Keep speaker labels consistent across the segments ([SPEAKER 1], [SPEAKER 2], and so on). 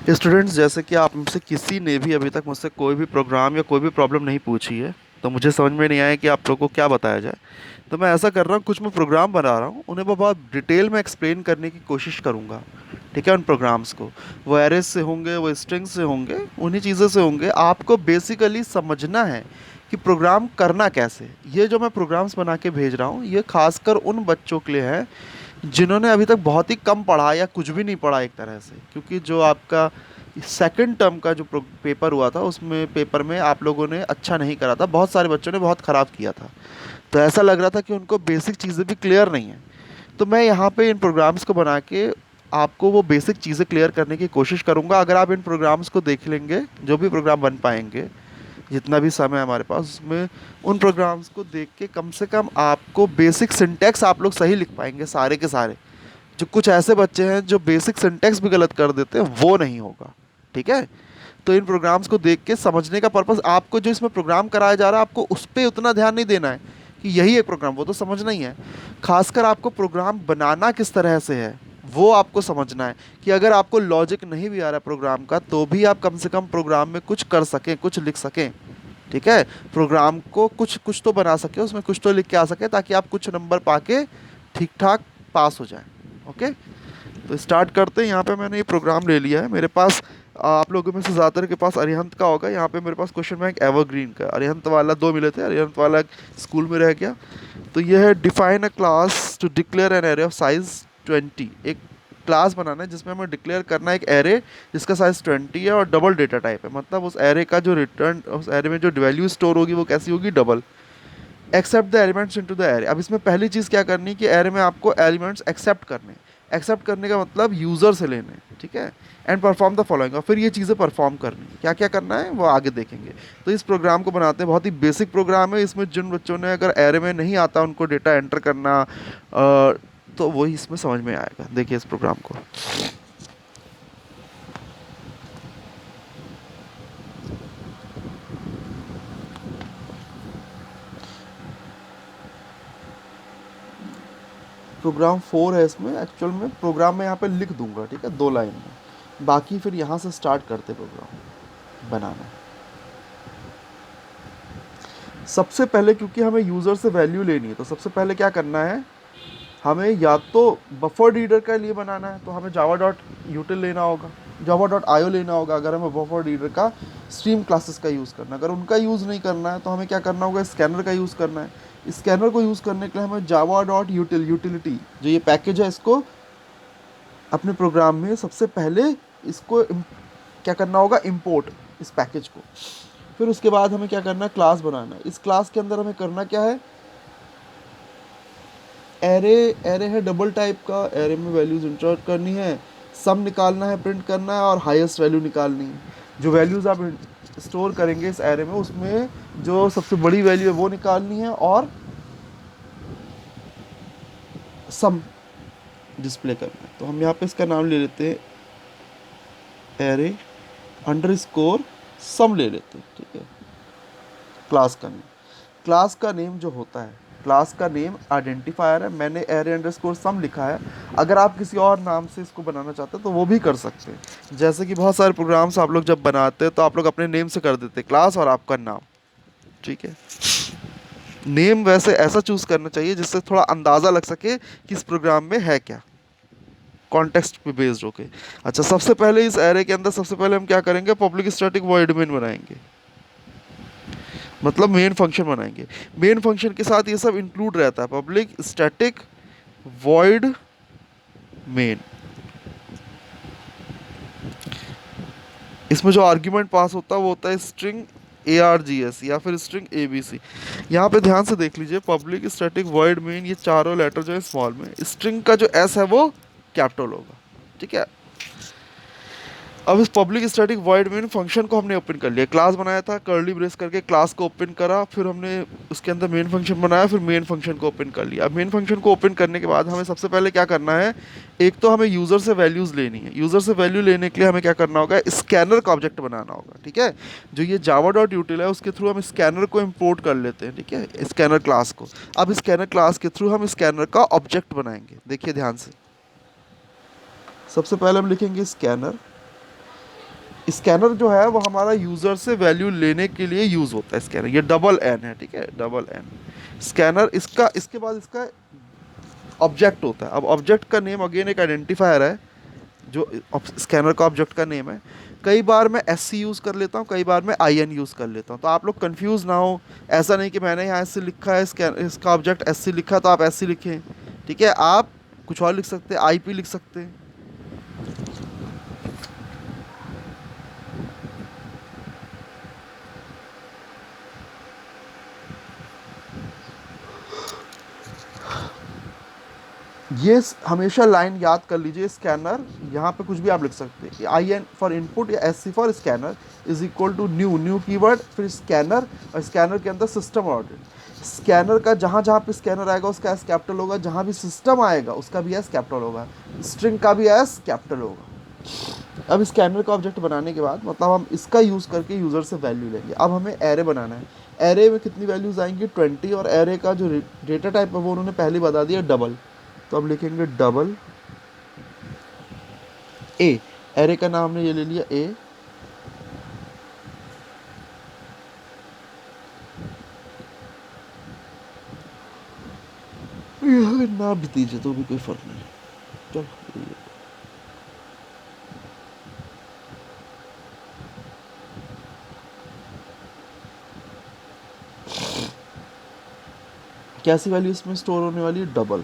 [SPEAKER 1] Students, जैसे कि आप मुझसे किसी ने भी अभी तक मुझसे कोई भी प्रोग्राम या कोई भी प्रॉब्लम नहीं पूछी है, तो मुझे समझ में नहीं आया कि आप लोगों को क्या बताया जाए। तो मैं ऐसा कर रहा हूँ, कुछ मैं प्रोग्राम बना रहा हूँ, उन्हें मैं बहुत डिटेल में एक्सप्लेन करने की कोशिश करूँगा। ठीक है, उन प्रोग्राम्स को, वो एरेज से होंगे, वो स्ट्रिंग से होंगे, उन्हीं चीज़ों से होंगे। आपको बेसिकली समझना है कि प्रोग्राम करना कैसे। ये जो मैं प्रोग्राम्स बना के भेज रहा हूँ, ये खासकर उन बच्चों के लिए है जिन्होंने अभी तक बहुत ही कम पढ़ा या कुछ भी नहीं पढ़ा एक तरह से। क्योंकि जो आपका सेकंड टर्म का जो पेपर हुआ था, उसमें पेपर में आप लोगों ने अच्छा नहीं करा था, बहुत सारे बच्चों ने बहुत ख़राब किया था। तो ऐसा लग रहा था कि उनको बेसिक चीज़ें भी क्लियर नहीं है। तो मैं यहाँ पे इन प्रोग्राम्स को बना के आपको वो बेसिक चीज़ें क्लियर करने की कोशिश करूँगा। अगर आप इन प्रोग्राम्स को देख लेंगे, जो भी प्रोग्राम बन पाएंगे, जितना भी समय है हमारे पास, उसमें उन प्रोग्राम्स को देख के कम से कम आपको बेसिक सिंटैक्स आप लोग सही लिख पाएंगे सारे के सारे। जो कुछ ऐसे बच्चे हैं जो बेसिक सिंटैक्स भी गलत कर देते हैं, वो नहीं होगा। ठीक है। तो इन प्रोग्राम्स को देख के समझने का पर्पस, आपको जो इसमें प्रोग्राम कराया जा रहा है, आपको उस पर उतना ध्यान नहीं देना है कि यही एक प्रोग्राम, वो तो समझना ही है। खासकर आपको प्रोग्राम बनाना किस तरह से है, वो आपको समझना है। कि अगर आपको लॉजिक नहीं भी आ रहा है प्रोग्राम का, तो भी आप कम से कम प्रोग्राम में कुछ कर सकें, कुछ लिख सकें। ठीक है। प्रोग्राम को कुछ कुछ तो बना सके, उसमें कुछ तो लिख के आ सके, ताकि आप कुछ नंबर पाके ठीक ठाक पास हो जाए। ओके। तो स्टार्ट करते हैं। यहाँ पे मैंने ये प्रोग्राम ले लिया है मेरे पास। आप लोगों में से ज़्यादातर के पास अरिहंत का होगा। यहाँ पे मेरे पास क्वेश्चन बैंक एवरग्रीन का, अरिहंत वाला दो मिले थे, अरिहंत वाला स्कूल में रह गया। तो ये है define a class to declare an array of size 20। एक क्लास बनाना है जिसमें हमें डिक्लेयर करना है एक एरे जिसका साइज 20 है और डबल डेटा टाइप है। मतलब उस एरे का जो रिटर्न, उस एरे में जो वैल्यू स्टोर होगी वो कैसी होगी, double. Accept the elements into the array. अब इसमें पहली चीज़ क्या करनी है कि एरे में आपको एलिमेंट्स एक्सेप्ट करने। एक्सेप्ट करने का मतलब यूज़र से लेने। ठीक है। एंड परफॉर्म द फॉलोइंग, और फिर ये चीज़ें परफॉर्म करनी है। क्या क्या करना है वो आगे देखेंगे। तो इस प्रोग्राम को बनाते हैं, बहुत ही बेसिक प्रोग्राम है। इसमें जिन बच्चों ने अगर एरे में नहीं आता उनको डेटा एंटर करना, तो वही इसमें समझ में आएगा। देखिए इस प्रोग्राम को। प्रोग्राम 4 है इसमें। एक्चुअल में प्रोग्राम मैं यहाँ पे लिख दूंगा, ठीक है, 2 लाइन में। बाकी फिर यहाँ से स्टार्ट करते प्रोग्राम बनाना। सबसे पहले क्योंकि हमें यूज़र से वैल्यू लेनी है, तो सबसे पहले क्या करना है, हमें या तो बफर रीडर के लिए बनाना है, तो हमें जावा डॉट यूटिल लेना होगा, जावा डॉट आईओ लेना होगा। अगर हमें बफर रीडर का स्ट्रीम क्लासेस का यूज़ करना है, अगर उनका यूज़ नहीं करना है, तो हमें क्या करना होगा, स्कैनर का यूज़ करना है। स्कैनर को यूज़ करने के लिए हमें जावा डॉट यूटिलिटी जो ये पैकेज है, इसको अपने प्रोग्राम में सबसे पहले इसको क्या करना होगा, इम्पोर्ट इस पैकेज को। फिर उसके बाद हमें क्या करना है, क्लास बनाना है। इस क्लास के अंदर हमें करना क्या है, एरे। एरे है डबल टाइप का, एरे में वैल्यूज़ इंसर्ट करनी है, सम निकालना है, प्रिंट करना है, और हाईएस्ट वैल्यू निकालनी है। जो वैल्यूज़ आप स्टोर करेंगे इस एरे में, उसमें जो सबसे बड़ी वैल्यू है वो निकालनी है, और सम डिस्प्ले करना है। तो हम यहाँ पे इसका नाम ले लेते हैं एरे अंडर स्कोर सम ले लेते हैं। ठीक है। क्लास का नेम, क्लास का नेम जो होता है, क्लास का नेम आइडेंटिफायर है। मैंने एरे अंडरस्कोर सम लिखा है। अगर आप किसी और नाम से इसको बनाना चाहते हैं तो वो भी कर सकते हैं। जैसे कि बहुत सारे प्रोग्राम्स आप लोग जब बनाते हैं तो आप लोग अपने नेम से कर देते हैं, क्लास और आपका नाम। ठीक है। नेम वैसे ऐसा चूज करना चाहिए जिससे थोड़ा अंदाज़ा लग सके कि इस प्रोग्राम में है क्या, कॉन्टेक्स्ट पे बेस्ड होके। अच्छा, सबसे पहले इस एरे के अंदर सबसे पहले हम क्या करेंगे, पब्लिक स्टैटिक वॉइड मेन बनाएंगे। मतलब मेन फंक्शन बनाएंगे। मेन फंक्शन के साथ ये सब इंक्लूड रहता है, पब्लिक स्टैटिक वॉइड मेन। इसमें जो आर्ग्यूमेंट पास होता है वो होता है स्ट्रिंग ARGS या फिर स्ट्रिंग ABC। यहाँ पे ध्यान से देख लीजिए, पब्लिक स्टैटिक वॉइड मेन, ये चारों लेटर जो है स्मॉल में, स्ट्रिंग का जो S है वो कैपिटल होगा। ठीक है। अब इस public static void main function को हमने ओपन कर लिया, क्लास बनाया था, कर्ली ब्रेस करके क्लास को ओपन करा, फिर हमने उसके अंदर मेन फंक्शन बनाया, फिर मेन फंक्शन को ओपन कर लिया। अब मेन फंक्शन को ओपन करने के बाद हमें सबसे पहले क्या करना है, एक तो हमें यूज़र से वैल्यूज़ लेनी है। यूज़र से वैल्यू लेने के लिए हमें क्या करना होगा, स्कैनर का ऑब्जेक्ट बनाना होगा। ठीक है। जो ये जावा डॉट यूटिल है उसके थ्रू हम स्कैनर को इम्पोर्ट कर लेते हैं। ठीक है, स्कैनर क्लास को। अब स्कैनर क्लास के थ्रू हम स्कैनर का ऑब्जेक्ट बनाएंगे। देखिए ध्यान से, सबसे पहले हम लिखेंगे स्कैनर। स्कैनर जो है वो हमारा यूज़र से वैल्यू लेने के लिए यूज़ होता है स्कैनर, ये डबल एन है, ठीक है, डबल एन स्कैनर। इसका इसके बाद इसका ऑब्जेक्ट होता है। अब ऑब्जेक्ट का नेम अगेन एक आइडेंटिफायर है जो स्कैनर का ऑब्जेक्ट का नेम है। कई बार मैं एस सी यूज़ कर लेता हूँ, कई बार मैं आई एन यूज़ कर लेता हूँ, तो आप लोग कंफ्यूज ना हो। ऐसा नहीं कि मैंने यहाँ एस सी लिखा है, इसका ऑब्जेक्ट एस सी लिखा तो आप एस सी लिखें, ठीक है, आप कुछ और लिख सकते हैं, आई पी लिख सकते हैं। ये हमेशा लाइन याद कर लीजिए, स्कैनर यहाँ पे कुछ भी आप लिख सकते हैं, आई एन फॉर इनपुट या S C for scanner is equal to new, new keyword फिर स्कैनर, और स्कैनर के अंदर सिस्टम ऑर्डर। स्कैनर का जहाँ जहाँ पे स्कैनर आएगा उसका एस कैपिटल होगा, जहाँ भी सिस्टम आएगा उसका भी एस कैपिटल होगा, स्ट्रिंग का भी एस कैपिटल होगा। अब स्कैनर का ऑब्जेक्ट बनाने के बाद मतलब हम इसका यूज़ करके यूज़र से वैल्यू लेंगे। अब हमें एरे बनाना है, एरे में कितनी वैल्यूज़ आएंगी 20, और एरे का जो डेटा टाइप है वो उन्होंने पहले बता दिया डबल, तो अब लिखेंगे डबल ए, एरे का नाम हमने ये ले लिया ए। अगर ना भी दीजिए तो भी कोई फर्क नहीं, चलो। कैसी वैल्यू इसमें स्टोर होने वाली है, डबल।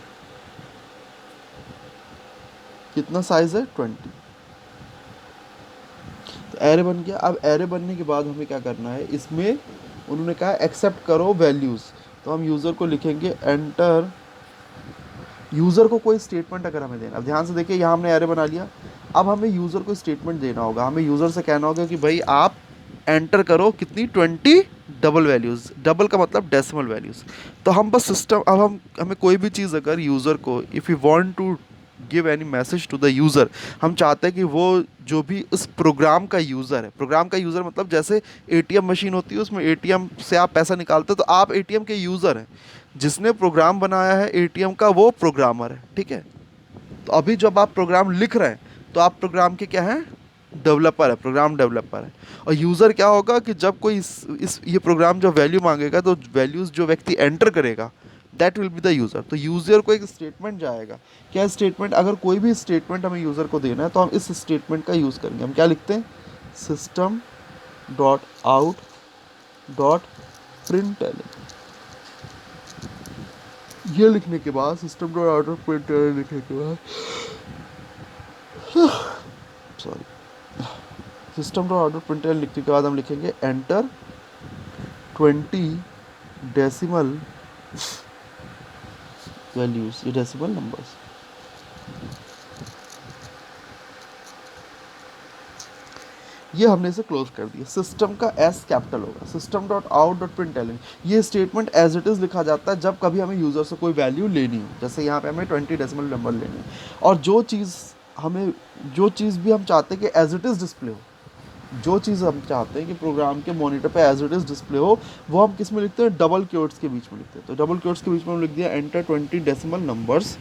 [SPEAKER 1] कितना साइज है 20, तो एरे बन गया। अब एरे बनने के बाद हमें क्या करना है, इसमें उन्होंने कहा एक्सेप्ट करो वैल्यूज़, तो हम यूज़र को लिखेंगे एंटर, यूज़र को कोई स्टेटमेंट अगर हमें देना। अब ध्यान से देखिए, यहाँ हमने एरे बना लिया, अब हमें यूज़र को स्टेटमेंट देना होगा। हमें यूज़र से कहना होगा कि भाई आप एंटर करो कितनी 20 डबल वैल्यूज़, डबल का मतलब डेसिमल वैल्यूज़। तो हम बस सिस्टम, अब हम हमें कोई भी चीज़ अगर यूज़र को, if you want to give any message to the user, हम चाहते हैं कि वो जो भी उस प्रोग्राम का यूज़र है, प्रोग्राम का यूज़र मतलब जैसे एटीएम मशीन होती है, उसमें एटीएम से आप पैसा निकालते हो, तो आप एटीएम के यूज़र हैं, जिसने प्रोग्राम बनाया है एटीएम का वो प्रोग्रामर है, ठीक है। तो अभी जब आप प्रोग्राम लिख रहे हैं तो आप प्रोग्राम के क्या हैं, डेवलपर है, प्रोग्राम डेवलपर है। और यूज़र क्या होगा कि जब कोई इस ये प्रोग्राम जो वैल्यू मांगेगा तो वैल्यूज़ जो व्यक्ति एंटर करेगा that will be the user. तो यूज़र को एक स्टेटमेंट जाएगा, क्या स्टेटमेंट, अगर कोई भी स्टेटमेंट हमें यूज़र को देना है तो हम इस स्टेटमेंट का यूज़ करेंगे। हम क्या लिखते हैं, system dot out dot print, ये लिखने के बाद system dot out dot print लिखने के बाद sorry system dot out dot print लिखने के बाद हम लिखेंगे एंटर 20 डेसिमल वैल्यूज, ये डेसिमल नंबर्स। ये हमने इसे क्लोज कर दिया। सिस्टम का एस कैपिटल होगा, system dot out dot print, ये स्टेटमेंट एज इट इज़ लिखा जाता है जब कभी हमें यूज़र से कोई वैल्यू लेनी हो। जैसे यहाँ पे हमें 20 डेसिमल नंबर लेने हैं, और जो चीज़ भी हम चाहते हैं कि एज इट इज़ डिस्प्ले हो, जो चीज़ हम चाहते हैं कि प्रोग्राम के मॉनिटर पे एज इट इज़ डिस्प्ले हो, वो हम किस में लिखते हैं, डबल क्योट्स के बीच में लिखते हैं। तो डबल क्योट्स के बीच में हम लिख दिया एंटर 20 डेसिमल नंबर्स।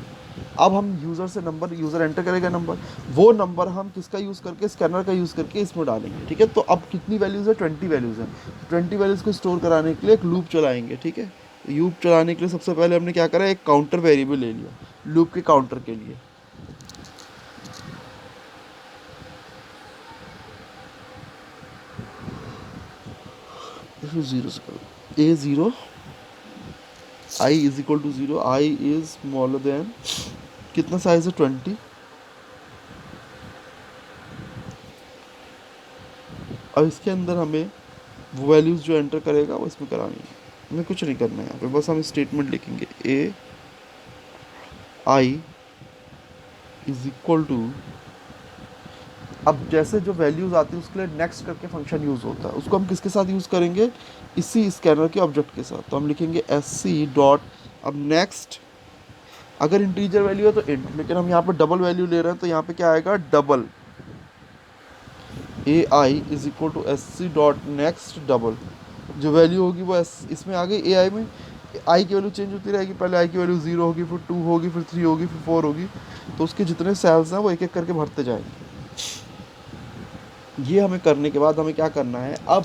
[SPEAKER 1] अब हम यूज़र से नंबर, यूज़र एंटर करेगा नंबर, वो नंबर हम किसका यूज़ करके, स्कैनर का यूज़ करके इसमें डालेंगे, ठीक है। तो अब कितनी वैल्यूज़ है, 20 वैल्यूज़ हैं। 20 वैल्यूज़ को स्टोर कराने के लिए एक लूप चलाएंगे, ठीक है। लूप चलाने के लिए सबसे पहले हमने क्या करा, एक काउंटर वेरिएबल ले लिया लूप के काउंटर के लिए। जीरो से करो, A zero, I is equal to zero, I is smaller than, कितना साइज है 20। अब इसके अंदर हमें वो वैल्यूज़ जो एंटर करेगा वो इसमें करानी है, हमें कुछ नहीं करना है यहाँ पे, बस हम स्टेटमेंट लिखेंगे ए आई इज इक्वल टू, अब जैसे जो वैल्यूज़ आती है उसके लिए नेक्स्ट करके फंक्शन यूज़ होता है, उसको हम किसके साथ यूज़ करेंगे, इसी स्कैनर के ऑब्जेक्ट के साथ। तो हम लिखेंगे एस सी डॉट, अब नेक्स्ट, अगर इंटीजर वैल्यू है तो इंट, लेकिन हम यहाँ पर डबल वैल्यू ले रहे हैं तो यहाँ पे क्या आएगा, double, A I is equal to S C dot next double. जो वैल्यू होगी वो इसमें आ गई, ए आई में आई की वैल्यू चेंज होती रहेगी, पहले आई की वैल्यू 0 होगी, फिर 2 होगी, फिर 3 होगी, फिर 4 होगी, तो उसके जितने सेल्स हैं वो एक एक करके भरते जाएंगे। ये हमें करने के बाद हमें क्या करना है, अब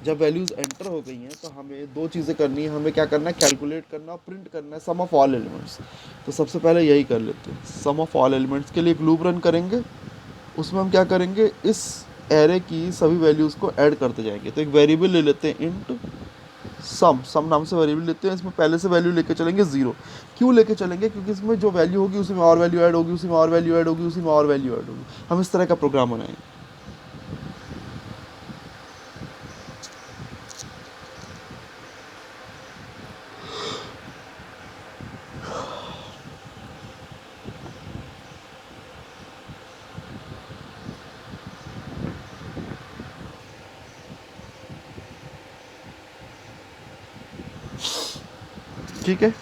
[SPEAKER 1] जब वैल्यूज़ एंटर हो गई हैं तो हमें दो चीज़ें करनी है, हमें क्या करना है, कैलकुलेट करना और प्रिंट करना है सम ऑफ ऑल एलिमेंट्स। तो सबसे पहले यही कर लेते हैं, सम ऑफ ऑल एलिमेंट्स के लिए एक लूप रन करेंगे। उसमें हम क्या करेंगे, इस एरे की सभी वैल्यूज़ को ऐड करते जाएंगे। तो एक वेरिएबल ले लेते हैं इंट सम नाम से वेरिएबल लेते हैं। इसमें पहले से वैल्यू लेके चलेंगे ज़ीरो। क्यों लेके चलेंगे, क्योंकि इसमें जो वैल्यू होगी उसी में और वैल्यू ऐड होगी, उसी में और वैल्यू ऐड होगी, उसी में और वैल्यू ऐड होगी। हम इस तरह का प्रोग्राम बनाएंगे। ठीक है,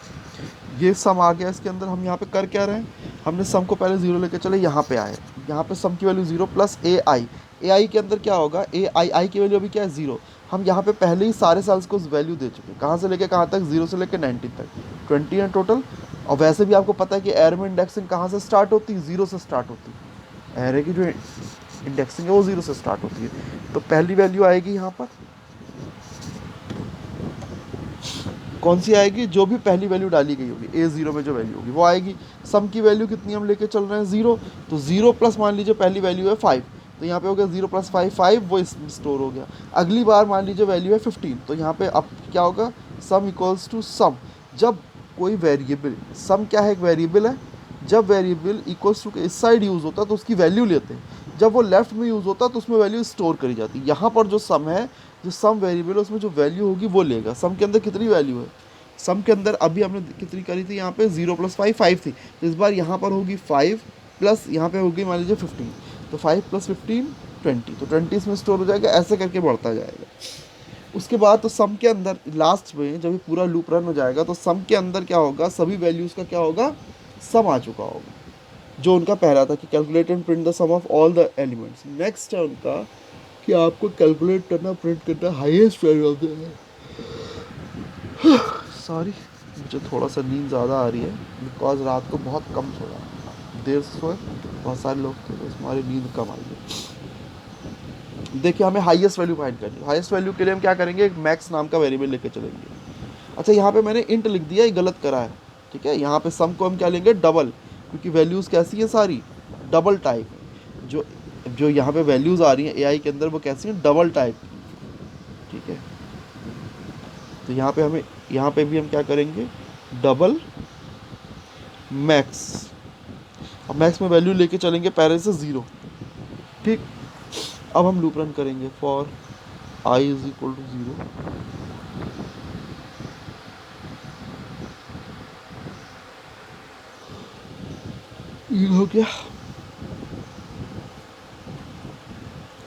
[SPEAKER 1] ये सम आ गया। इसके अंदर हम यहाँ पे कर क्या रहे हैं, हमने सम को पहले ज़ीरो लेके चले, यहाँ पे आए, यहाँ पे सम की वैल्यू ज़ीरो प्लस ए आई के अंदर क्या होगा, आई की वैल्यू अभी क्या है, ज़ीरो। हम यहाँ पे पहले ही सारे साल्स को वैल्यू दे चुके हैं, कहाँ से लेके कहाँ तक, ज़ीरो से लेके 90 तक, 20 है टोटल। और वैसे भी आपको पता है कि एरे में इंडेक्सिंग कहाँ से स्टार्ट होती है, ज़ीरो से स्टार्ट होती है। एरे की जो इंडेक्सिंग है वो ज़ीरो से स्टार्ट होती है। तो पहली वैल्यू आएगी यहाँ पर, कौन सी आएगी, जो भी पहली वैल्यू डाली गई होगी ए ज़ीरो में जो वैल्यू होगी वो आएगी। सम की वैल्यू कितनी हम लेके चल रहे हैं, ज़ीरो। तो ज़ीरो प्लस मान लीजिए पहली वैल्यू है 5, तो यहाँ पे हो गया ज़ीरो प्लस 5, 5 वो इसमें स्टोर हो गया। अगली बार मान लीजिए वैल्यू है 15, तो यहाँ पे अब क्या होगा, सम इक्वल्स टू सम। जब कोई वेरिएबल, सम क्या है, एक वेरिएबल है, जब वेरिएबल इक्वल्स टू के इस साइड यूज़ होता है तो उसकी वैल्यू लेते हैं, जब वो लेफ्ट में यूज़ होता है तो उसमें वैल्यू स्टोर करी जाती है। यहाँ पर जो सम है, जो सम वेरिएबल है उसमें जो वैल्यू होगी वो लेगा। सम के अंदर कितनी वैल्यू है, सम के अंदर अभी हमने कितनी करी थी, यहाँ पे 0 प्लस 5 5 थी, तो इस बार यहाँ पर होगी 5 प्लस यहाँ पे होगी मान लीजिए 15, तो 5 प्लस 15 20, तो 20 इसमें स्टोर हो जाएगा। ऐसे करके बढ़ता जाएगा। उसके बाद तो सम के अंदर लास्ट में जब ये पूरा लूप रन हो जाएगा तो सम के अंदर क्या होगा, सभी वैल्यूज़ का क्या होगा, सम आ चुका होगा, जो उनका पहला था कि calculate and print the sum of all the elements. Next है उनका कि आपको कैलकुलेट करना, प्रिंट करना highest value of the, sorry मुझे थोड़ा सा नींद ज़्यादा आ रही है, बिकॉज रात को बहुत कम सोया, देर से सोए, बहुत सारे लोग थे, तो हमारी नींद कम आई है। देखिए हमें हाईएस्ट वैल्यू फाइंड करनी है। हाईएस्ट वैल्यू के लिए हम क्या करेंगे, एक मैक्स नाम का वेरिएबल लेके चलेंगे। अच्छा यहाँ पे मैंने इंट लिख दिया, ये गलत करा है, ठीक है। यहाँ पे सम को हम क्या लेंगे, डबल, क्योंकि वैल्यूज़ कैसी है सारी डबल टाइप। जो जो यहाँ पे वैल्यूज़ आ रही हैं एआई के अंदर वो कैसी हैं, डबल टाइप, ठीक है। तो यहाँ पे भी हम क्या करेंगे, डबल मैक्स। अब मैक्स में वैल्यू लेके चलेंगे पहले से ज़ीरो, ठीक। अब हम लूप रन करेंगे, for I is equal to zero, ये हो गया।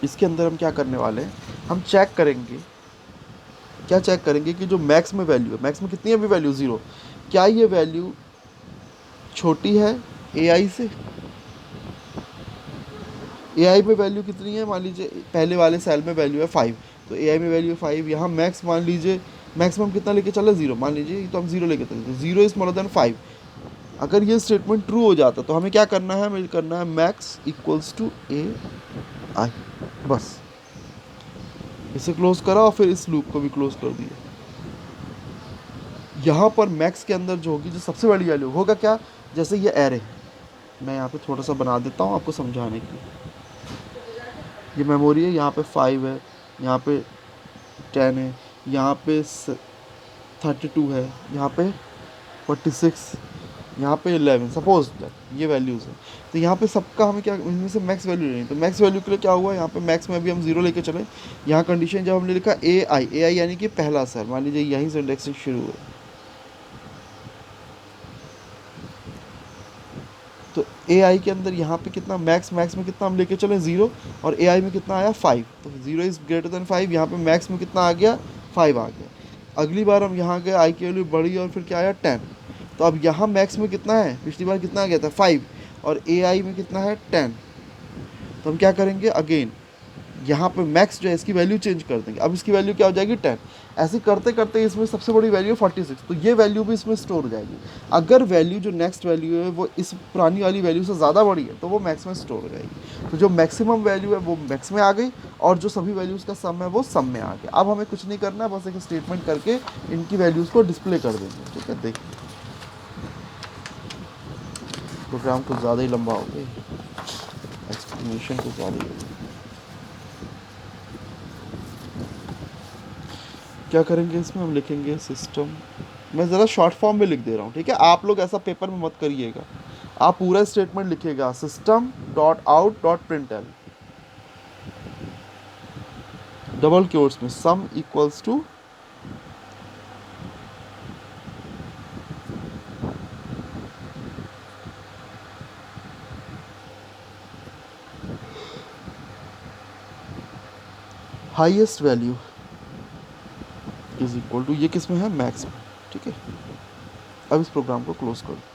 [SPEAKER 1] इसके अंदर हम क्या करने वाले हैं, हम चेक करेंगे, क्या चेक करेंगे कि जो मैक्स में वैल्यू है, मैक्स में कितनी है अभी वैल्यू, ज़ीरो, क्या ये वैल्यू छोटी है एआई से। एआई में वैल्यू कितनी है, मान लीजिए पहले वाले सेल में वैल्यू है 5, तो एआई में वैल्यू है 5। यहाँ मैक्स मान लीजिए, मैक्सिमम कितना लेके चले, ज़ीरो मान लीजिए, तो हम ज़ीरो लेके चले, तो ज़ीरो इज़ मोर देन 5। अगर ये स्टेटमेंट ट्रू हो जाता तो हमें क्या करना है, हमें करना है मैक्स इक्वल्स टू ए आई, बस। इसे क्लोज करा और फिर इस लूप को भी क्लोज कर दिया। यहाँ पर मैक्स के अंदर जो होगी, जो सबसे बड़ी वैल्यू होगा क्या, जैसे ये एरे है, मैं यहाँ पे थोड़ा सा बना देता हूँ आपको समझाने के लिए। ये मेमोरी है, यहाँ पे 5 है, यहाँ पे 10 है, यहाँ पे 32 है, यहाँ पे 46, यहाँ पे 11, सपोज ये वैल्यूज़ है। तो यहाँ पे सबका हमें क्या, इनमें से मैक्स वैल्यू लेनी है। तो मैक्स वैल्यू के लिए क्या हुआ, यहाँ पे मैक्स में अभी हम ज़ीरो लेके चले। यहाँ कंडीशन जब हमने लिखा ए आई यानी कि पहला सेल, मान लीजिए यहीं से इंडेक्सिंग शुरू है, तो ए आई के अंदर यहाँ पे कितना मैक्स में कितना हम लेके चले, ज़ीरो, और ए आई में कितना आया 5, तो ज़ीरो इज़ ग्रेटर देन 5। यहाँ पे मैक्स में कितना आ गया, 5 आ गया। अगली बार हम यहाँ गए, आई की वैल्यू बढ़ी और फिर क्या आया 10, तो अब यहाँ मैक्स में कितना है, पिछली बार कितना आ गया था 5, और ए आई में कितना है 10। तो हम क्या करेंगे, अगेन यहाँ पे मैक्स जो है इसकी वैल्यू चेंज कर देंगे, अब इसकी वैल्यू क्या हो जाएगी 10। ऐसे करते करते इसमें सबसे बड़ी वैल्यू 46, तो ये वैल्यू भी इसमें स्टोर हो जाएगी। अगर वैल्यू जो नेक्स्ट वैल्यू है वो इस पुरानी वाली वैल्यू से ज़्यादा बड़ी है तो वो मैक्स में स्टोर हो जाएगी। तो जो मैक्सिमम वैल्यू है वो मैक्स में आ गई और जो सभी वैल्यूज़ का सम है वो सम में आ गया। अब हमें कुछ नहीं करना है, बस एक स्टेटमेंट करके इनकी वैल्यूज़ को डिस्प्ले कर देंगे। ठीक है, देखिए प्रोग्राम कुछ ज़्यादा ही लंबा हो गया, एक्सप्लेनेशन कुछ ज़्यादा ही हो गया। क्या करेंगे इसमें, हम लिखेंगे सिस्टम, मैं ज़रा शॉर्ट फॉर्म में लिख दे रहा हूँ। ठीक है, आप लोग ऐसा पेपर में मत करिएगा, आप पूरा स्टेटमेंट लिखिएगा system dot out dot println double quotes में sum equals to highest value is equal to, ये किस में है, मैक्स में। ठीक है, अब इस प्रोग्राम को क्लोज कर दो।